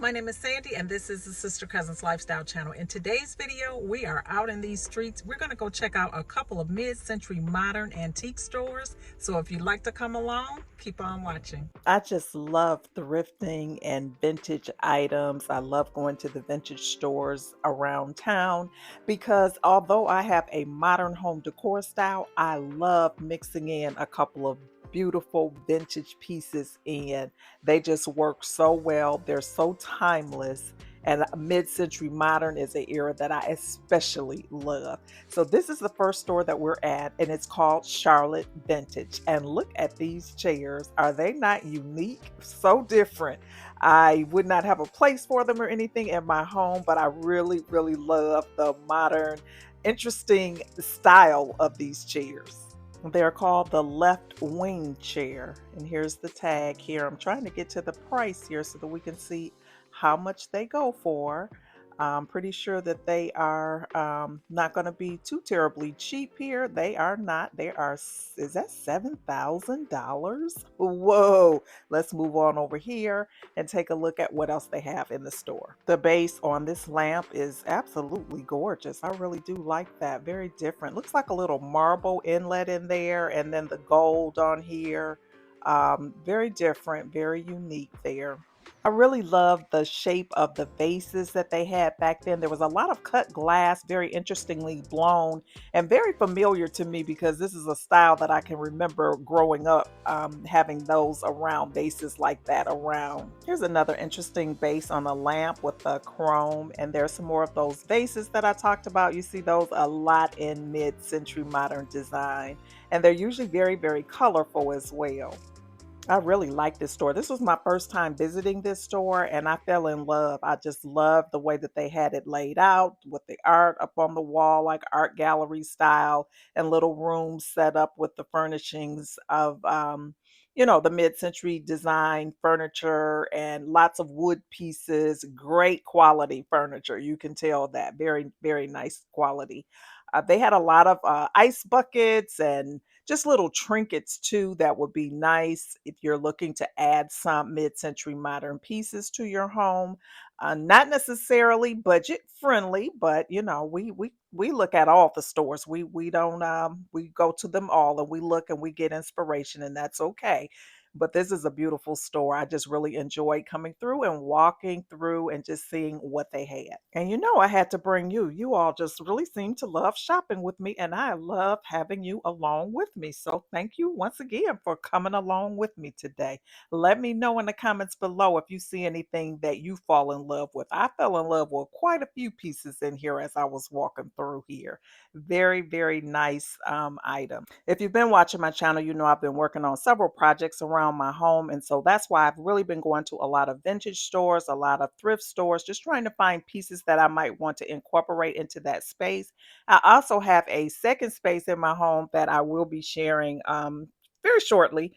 my name is Sandy and this is the Sister Cousins Lifestyle Channel. In today's video, we are out in these streets. We're going to go check out a couple of mid-century modern antique stores. So if you'd like to come along, keep on watching. I just love thrifting and vintage items. I love going to the vintage stores around town because although I have a modern home decor style, I love mixing in a couple of beautiful vintage pieces in. They just work so well. They're so timeless. And mid-century modern is an era that I especially love. So this is the first store that we're at, and it's called Charlotte Vintage. And look at these chairs. Are they not unique? So different. I would not have a place for them or anything in my home, but I really, really love the modern, interesting style of these chairs. They're called the left wing chair. And here's the tag here. I'm trying to get to the price here so that we can see how much they go for. I'm pretty sure that they are not going to be too terribly cheap here. They are not. They are, is that $7,000? Whoa. Let's move on over here and take a look at what else they have in the store. The base on this lamp is absolutely gorgeous. I really do like that. Very different. Looks like a little marble inlet in there, and then the gold on here. Very different, very unique there. I really love the shape of the vases that they had back then. There was a lot of cut glass, very interestingly blown, and very familiar to me because this is a style that I can remember growing up, having those around, vases like that around. Here's another interesting vase on a lamp with the chrome, and there's some more of those vases that I talked about. You see those a lot in mid-century modern design, and they're usually very, very colorful as well. I really like this store. This was my first time visiting this store and I fell in love. I just love the way that they had it laid out with the art up on the wall, like art gallery style, and little rooms set up with the furnishings of, the mid-century design furniture and lots of wood pieces, great quality furniture. You can tell that very, very nice quality. They had a lot of ice buckets and just little trinkets too that would be nice if you're looking to add some mid-century modern pieces to your home. Not necessarily budget friendly, but we look at all the stores. We don't we go to them all and we look and we get inspiration, and that's okay. But this is a beautiful store. I just really enjoyed coming through and walking through and just seeing what they had. And I had to bring you. You all just really seem to love shopping with me, and I love having you along with me. So thank you once again for coming along with me today. Let me know in the comments below if you see anything that you fall in love with. I fell in love with quite a few pieces in here as I was walking through here. Very, very nice item. If you've been watching my channel, you know I've been working on several projects around my home. And so that's why I've really been going to a lot of vintage stores, a lot of thrift stores, just trying to find pieces that I might want to incorporate into that space. I also have a second space in my home that I will be sharing very shortly,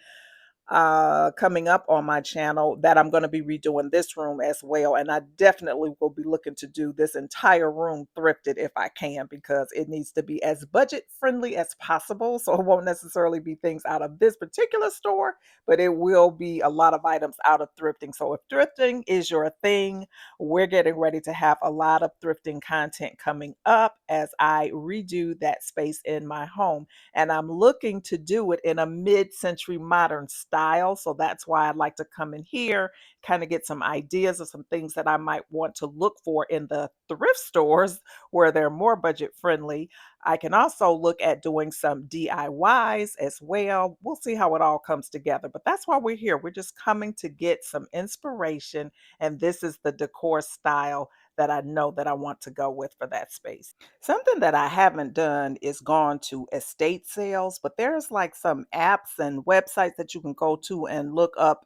coming up on my channel, that I'm going to be redoing this room as well. And I definitely will be looking to do this entire room thrifted if I can, because it needs to be as budget friendly as possible. So it won't necessarily be things out of this particular store, but it will be a lot of items out of thrifting. So if thrifting is your thing, we're getting ready to have a lot of thrifting content coming up as I redo that space in my home. And I'm looking to do it in a mid-century modern style. So that's why I'd like to come in here, kind of get some ideas of some things that I might want to look for in the thrift stores where they're more budget friendly. I can also look at doing some DIYs as well. We'll see how it all comes together. But that's why we're here. We're just coming to get some inspiration. And this is the decor style that I know that I want to go with for that space. Something that I haven't done is gone to estate sales, but there's like some apps and websites that you can go to and look up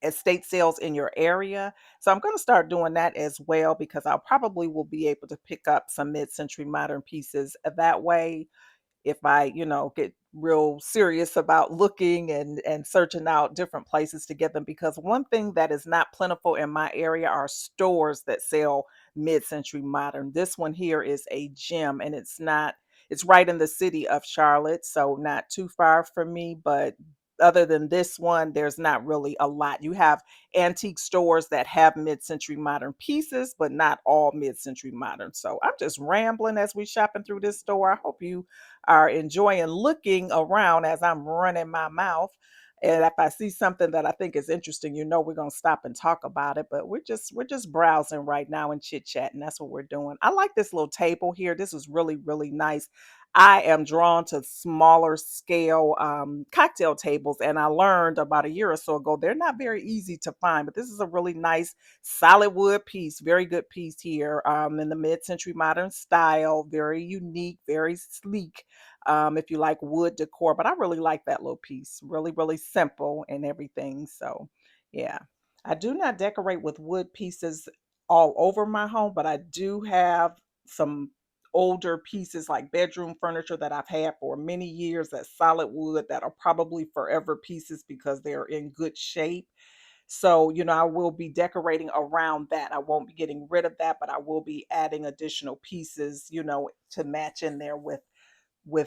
estate sales in your area. So I'm going to start doing that as well because I probably will be able to pick up some mid-century modern pieces that way if I, get real serious about looking and searching out different places to get them. Because one thing that is not plentiful in my area are stores that sell mid-century modern. This one here is a gem, and it's right in the city of Charlotte, so not too far from me, but other than this one, there's not really a lot. You have antique stores that have mid-century modern pieces, but not all mid-century modern. So I'm just rambling as we shopping through this store. I hope you are enjoying looking around as I'm running my mouth. And if I see something that I think is interesting, we're gonna stop and talk about it. But we're just browsing right now and chit chatting. That's what we're doing. I like this little table here. This is really, really nice. I am drawn to smaller scale cocktail tables, and I learned about a year or so ago they're not very easy to find. But this is a really nice solid wood piece, very good piece here, in the mid-century modern style, very unique, very sleek. If you like wood decor, but I really like that little piece, really, really simple and everything. So, yeah, I do not decorate with wood pieces all over my home, but I do have some older pieces like bedroom furniture that I've had for many years that's solid wood that are probably forever pieces because they're in good shape. So, I will be decorating around that. I won't be getting rid of that, but I will be adding additional pieces, to match in there with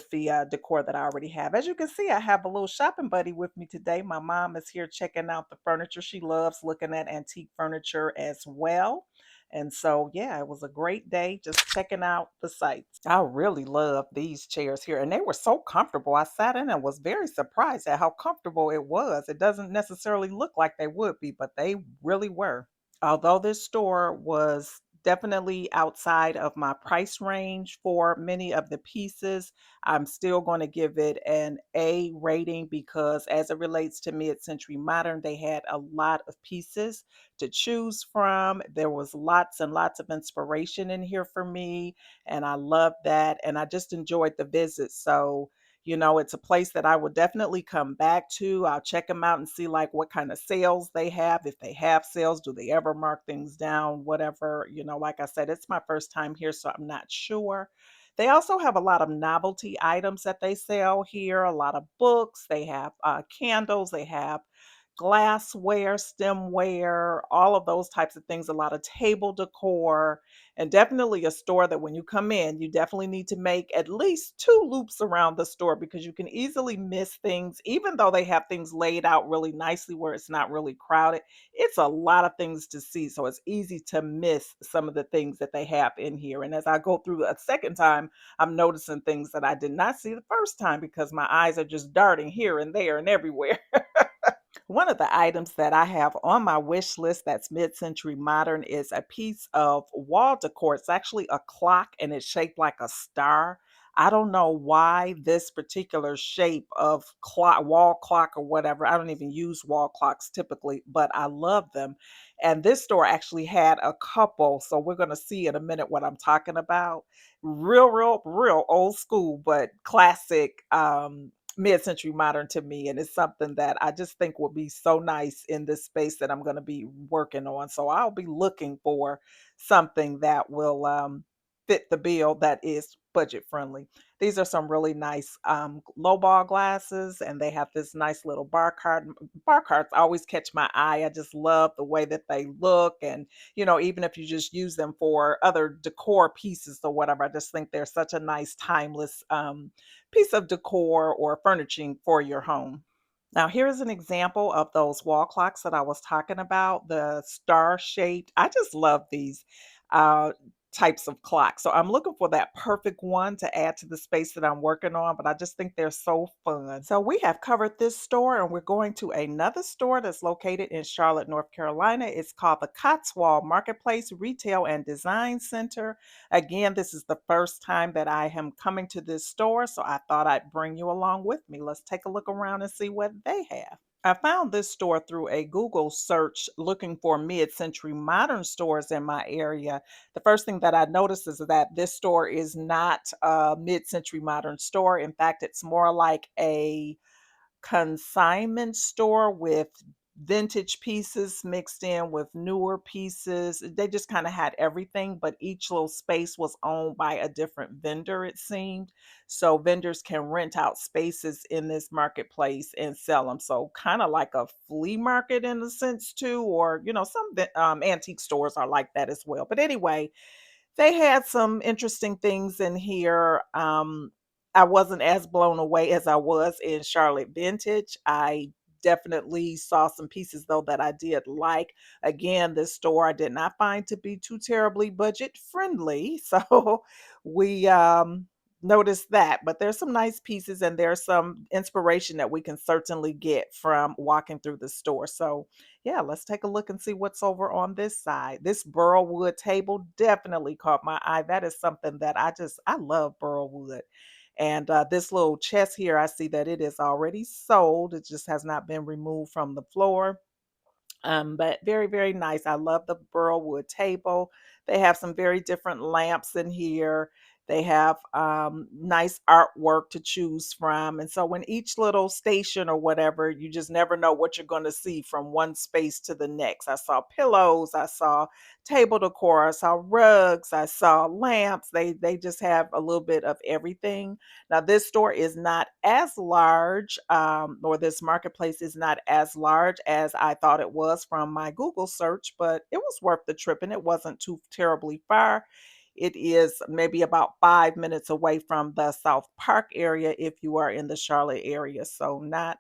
the decor that I already have. As you can see, I have a little shopping buddy with me today. My mom is here checking out the furniture. She loves looking at antique furniture as well. And so, yeah, it was a great day just checking out the sites. I really love these chairs here, and they were so comfortable. I sat in and was very surprised at how comfortable it was. It doesn't necessarily look like they would be, but they really were. Although this store was definitely outside of my price range for many of the pieces, I'm still going to give it an A rating because, as it relates to mid century modern, they had a lot of pieces to choose from. There was lots and lots of inspiration in here for me, and I loved that. And I just enjoyed the visit. So, it's a place that I will definitely come back to. I'll check them out and see like what kind of sales they have. If they have sales, do they ever mark things down? Whatever, like I said, it's my first time here, so I'm not sure. They also have a lot of novelty items that they sell here, a lot of books. They have candles, they have glassware, stemware, all of those types of things, a lot of table decor, and definitely a store that when you come in, you definitely need to make at least two loops around the store because you can easily miss things, even though they have things laid out really nicely where it's not really crowded. It's a lot of things to see, so it's easy to miss some of the things that they have in here. And as I go through a second time, I'm noticing things that I did not see the first time because my eyes are just darting here and there and everywhere. One of the items that I have on my wish list that's mid-century modern is a piece of wall decor. It's actually a clock and it's shaped like a star. I don't know why this particular shape of clock, wall clock or whatever. I don't even use wall clocks typically, but I love them. And this store actually had a couple. So we're going to see in a minute what I'm talking about. Real, real, real old school, but classic mid-century modern to me, and it's something that I just think will be so nice in this space that I'm going to be working on. So I'll be looking for something that will fit the bill that is budget friendly. These are some really nice low ball glasses, and they have this nice little bar card. Bar cards always catch my eye. I just love the way that they look, and even if you just use them for other decor pieces or whatever, I just think they're such a nice timeless piece of decor or furnishing for your home. Now, here's an example of those wall clocks that I was talking about, the star shaped. I just love these uh, types of clocks. So I'm looking for that perfect one to add to the space that I'm working on, but I just think they're so fun. So we have covered this store and we're going to another store that's located in Charlotte, North Carolina. It's called the Cotswold Marketplace Retail and Design Center. Again, this is the first time that I am coming to this store, so I thought I'd bring you along with me. Let's take a look around and see what they have. I found this store through a Google search looking for mid century modern stores in my area. The first thing that I noticed is that this store is not a mid century modern store. In fact, it's more like a consignment store with vintage pieces mixed in with newer pieces. They just kind of had everything, but each little space was owned by a different vendor, it seemed. So vendors can rent out spaces in this marketplace and sell them. So kind of like a flea market in a sense too, or some antique stores are like that as well. But anyway, they had some interesting things in here. I wasn't as blown away as I was in Charlotte Vintage. I definitely saw some pieces though that I did like. Again, this store I did not find to be too terribly budget friendly. So we noticed that. But there's some nice pieces and there's some inspiration that we can certainly get from walking through the store. So yeah, let's take a look and see what's over on this side. This burl wood table definitely caught my eye. That is something that I love burl wood. And this little chest here, I see that it is already sold. It just has not been removed from the floor. But very, very nice. I love the burl wood table. They have some very different lamps in here. They have nice artwork to choose from. And so, when each little station or whatever, you just never know what you're going to see from one space to the next. I saw pillows, I saw table decor, I saw rugs, I saw lamps. They just have a little bit of everything. Now, this store is not as large, or this marketplace is not as large as I thought it was from my Google search, but it was worth the trip and it wasn't too terribly far. It is maybe about 5 minutes away from the South Park area if you are in the Charlotte area. So not,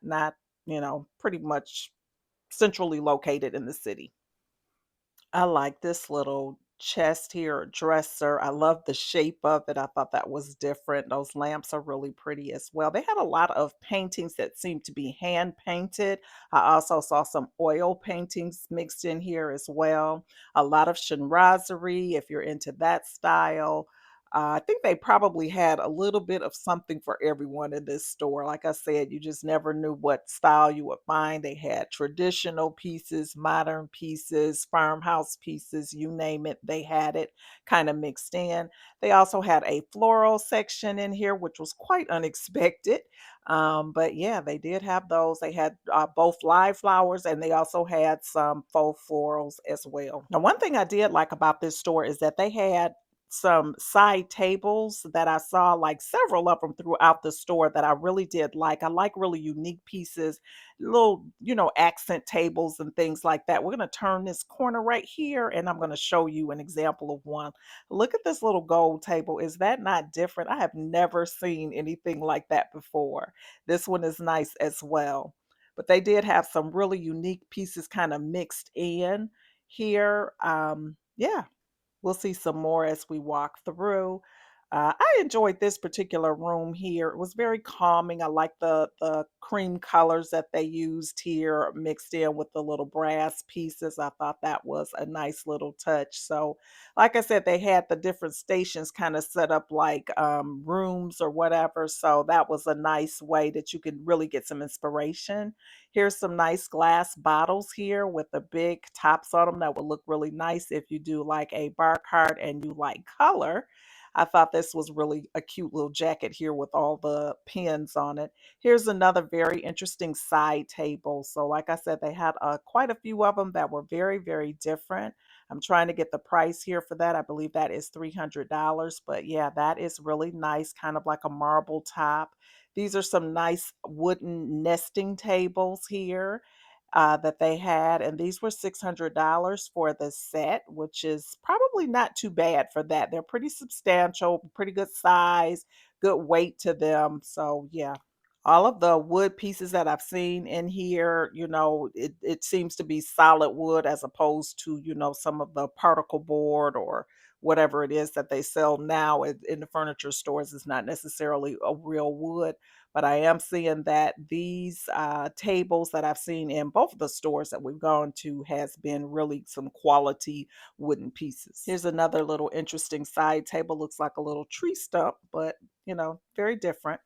pretty much centrally located in the city. I like this little chest here, or dresser. I love the shape of it. I thought that was different. Those lamps are really pretty as well. They had a lot of paintings that seemed to be hand painted. I also saw some oil paintings mixed in here as well. A lot of chinoiserie, if you're into that style. I think they probably had a little bit of something for everyone in this store. Like I said, you just never knew what style you would find. They had traditional pieces, modern pieces, farmhouse pieces, you name it, they had it kind of mixed in. They also had a floral section in here, which was quite unexpected. But yeah, they did have those. They had both live flowers and they also had some faux florals as well. Now, one thing I did like about this store is that they had some side tables that I saw, like several of them throughout the store that I really did like. I like really unique pieces, little, accent tables and things like that. We're going to turn this corner right here and I'm going to show you an example of one. Look at this little gold table. Is that not different? I have never seen anything like that before. This one is nice as well. But they did have some really unique pieces kind of mixed in here. Yeah, we'll see some more as we walk through. I enjoyed this particular room here. It was very calming. I like the cream colors that they used here mixed in with the little brass pieces. I thought that was a nice little touch. So, like I said, they had the different stations kind of set up like rooms or whatever. So that was a nice way that you could really get some inspiration. Here's some nice glass bottles here with the big tops on them that would look really nice if you do like a bar cart and you like color. I thought this was really a cute little jacket here with all the pins on it. Here's another very interesting side table. So like I said, they had quite a few of them that were very, very different. I'm trying to get the price here for that. I believe that is $300. But yeah, that is really nice, kind of like a marble top. These are some nice wooden nesting tables here that they had, and these were $600 for the set, which is probably not too bad for that. They're pretty substantial, pretty good size, good weight to them. So, yeah. All of the wood pieces that I've seen in here, it seems to be solid wood as opposed to, some of the particle board or whatever it is that they sell now in the furniture stores is not necessarily a real wood. But I am seeing that these tables that I've seen in both of the stores that we've gone to has been really some quality wooden pieces. Here's another little interesting side table. Looks like a little tree stump, but very different.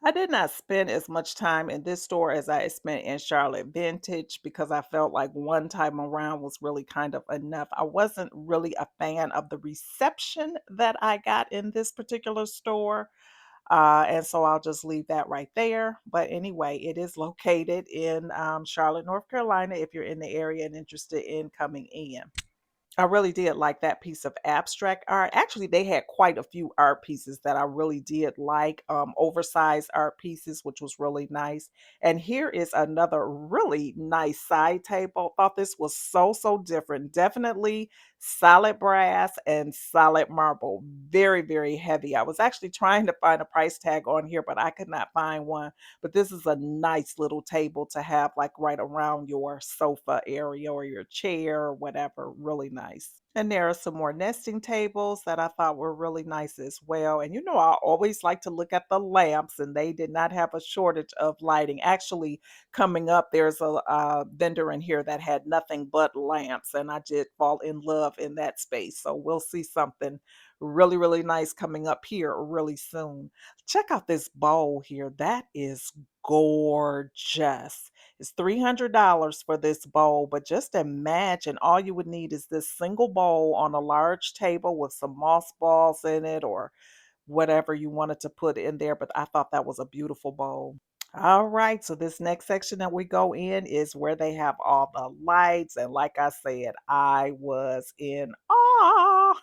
I did not spend as much time in this store as I spent in Charlotte Vintage because I felt like one time around was really kind of enough. I wasn't really a fan of the reception that I got in this particular store. And so I'll just leave that right there. But anyway, it is located in Charlotte, North Carolina, if you're in the area and interested in coming in. I really did like that piece of abstract art. Actually, they had quite a few art pieces that I really did like, oversized art pieces, which was really nice. And here is another really nice side table. Thought this was so, so different. Definitely solid brass and solid marble. Very, very heavy. I was actually trying to find a price tag on here, but I could not find one. But this is a nice little table to have like right around your sofa area or your chair or whatever. Really nice. And there are some more nesting tables that I thought were really nice as well. And you know, I always like to look at the lamps, and they did not have a shortage of lighting. Actually, coming up, there's a vendor in here that had nothing but lamps, and I did fall in love in that space. So we'll see something really, really nice coming up here really soon. Check out this bowl here. That is gorgeous. It's $300 for this bowl, but just imagine all you would need is this single bowl on a large table with some moss balls in it or whatever you wanted to put in there. But I thought that was a beautiful bowl. All right, so this next section that we go in is where they have all the lights. And like I said, I was in awe.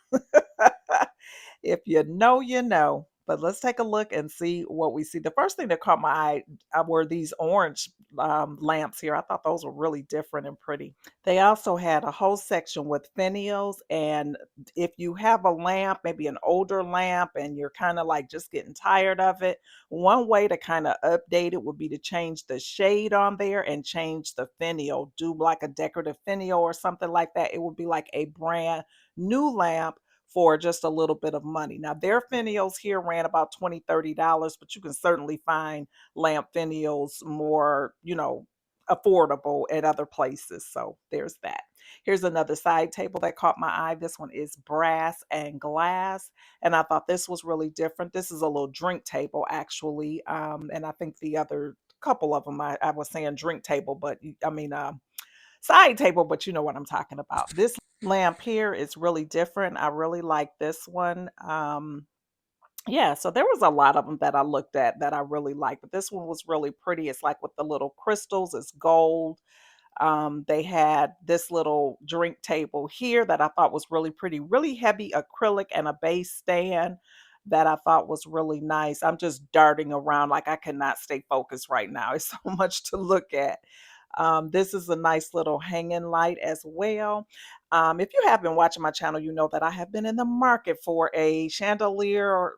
If you know, you know. But let's take a look and see what we see. The first thing that caught my eye were these orange lamps here. I thought those were really different and pretty. They also had a whole section with finials. And if you have a lamp, maybe an older lamp, and you're kind of like just getting tired of it, one way to kind of update it would be to change the shade on there and change the finial. Do like a decorative finial or something like that. It would be like a brand new lamp for just a little bit of money. Now, their finials here ran about $20, $30, but you can certainly find lamp finials more, affordable at other places. So there's that. Here's another side table that caught my eye. This one is brass and glass, and I thought this was really different. This is a little drink table, actually, and I think the other couple of them, I was saying drink table, but I mean, side table, but you know what I'm talking about. This lamp here is really different. I really like this one. Yeah, so there was a lot of them that I looked at that I really liked, but this one was really pretty. It's like with the little crystals, it's gold. They had this little drink table here that I thought was really pretty, really heavy acrylic and a base stand that I thought was really nice. I'm just darting around like I cannot stay focused right now. It's so much to look at. This is a nice little hanging light as well. If you have been watching my channel, you know that I have been in the market for a chandelier,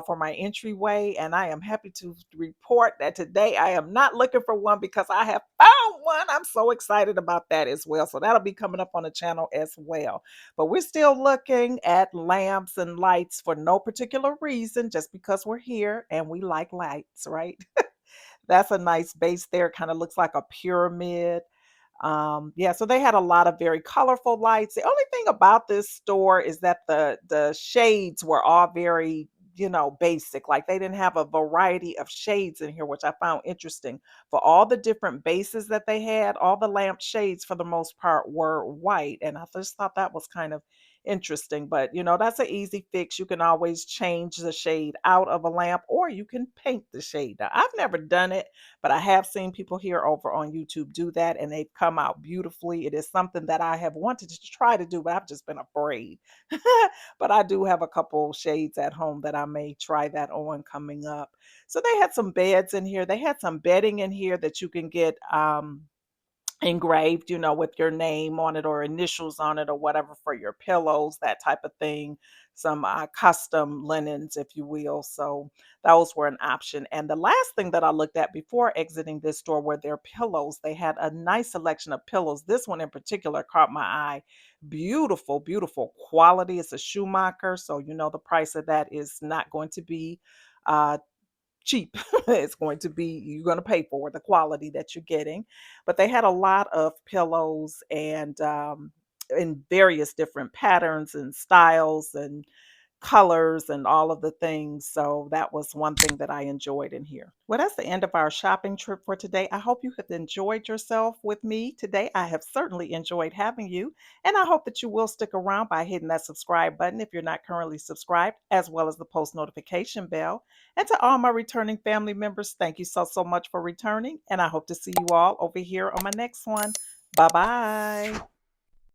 for my entryway. And I am happy to report that today I am not looking for one because I have found one. I'm so excited about that as well. So that'll be coming up on the channel as well. But we're still looking at lamps and lights for no particular reason, just because we're here and we like lights, right? That's a nice base there, kinda looks like a pyramid. Yeah, so they had a lot of very colorful lights. The only thing about this store is that the shades were all very, basic. Like they didn't have a variety of shades in here, which I found interesting. For all the different bases that they had, all the lamp shades for the most part were white, and I just thought that was kind of interesting. But that's an easy fix. You can always change the shade out of a lamp, or you can paint the shade. Now, I've never done it, but I have seen people here over on YouTube do that, and they've come out beautifully. It is something that I have wanted to try to do, but I've just been afraid. But I do have a couple shades at home that I may try that on coming up. So they had some beds in here. They had some bedding in here that you can get engraved, with your name on it or initials on it or whatever for your pillows, that type of thing. Some custom linens, if you will. So those were an option. And the last thing that I looked at before exiting this store were their pillows. They had a nice selection of pillows. This one in particular caught my eye. Beautiful, beautiful quality. It's a Schumacher, so the price of that is not going to be uh cheap. It's going to be, you're going to pay for the quality that you're getting. But they had a lot of pillows and in various different patterns and styles and colors and all of the things. So that was one thing that I enjoyed in here. Well, that's the end of our shopping trip for today. I hope you have enjoyed yourself with me today. I have certainly enjoyed having you, and I hope that you will stick around by hitting that subscribe button if you're not currently subscribed, as well as the post notification bell. And to all my returning family members, thank you so, so much for returning, and I hope to see you all over here on my next one. Bye bye.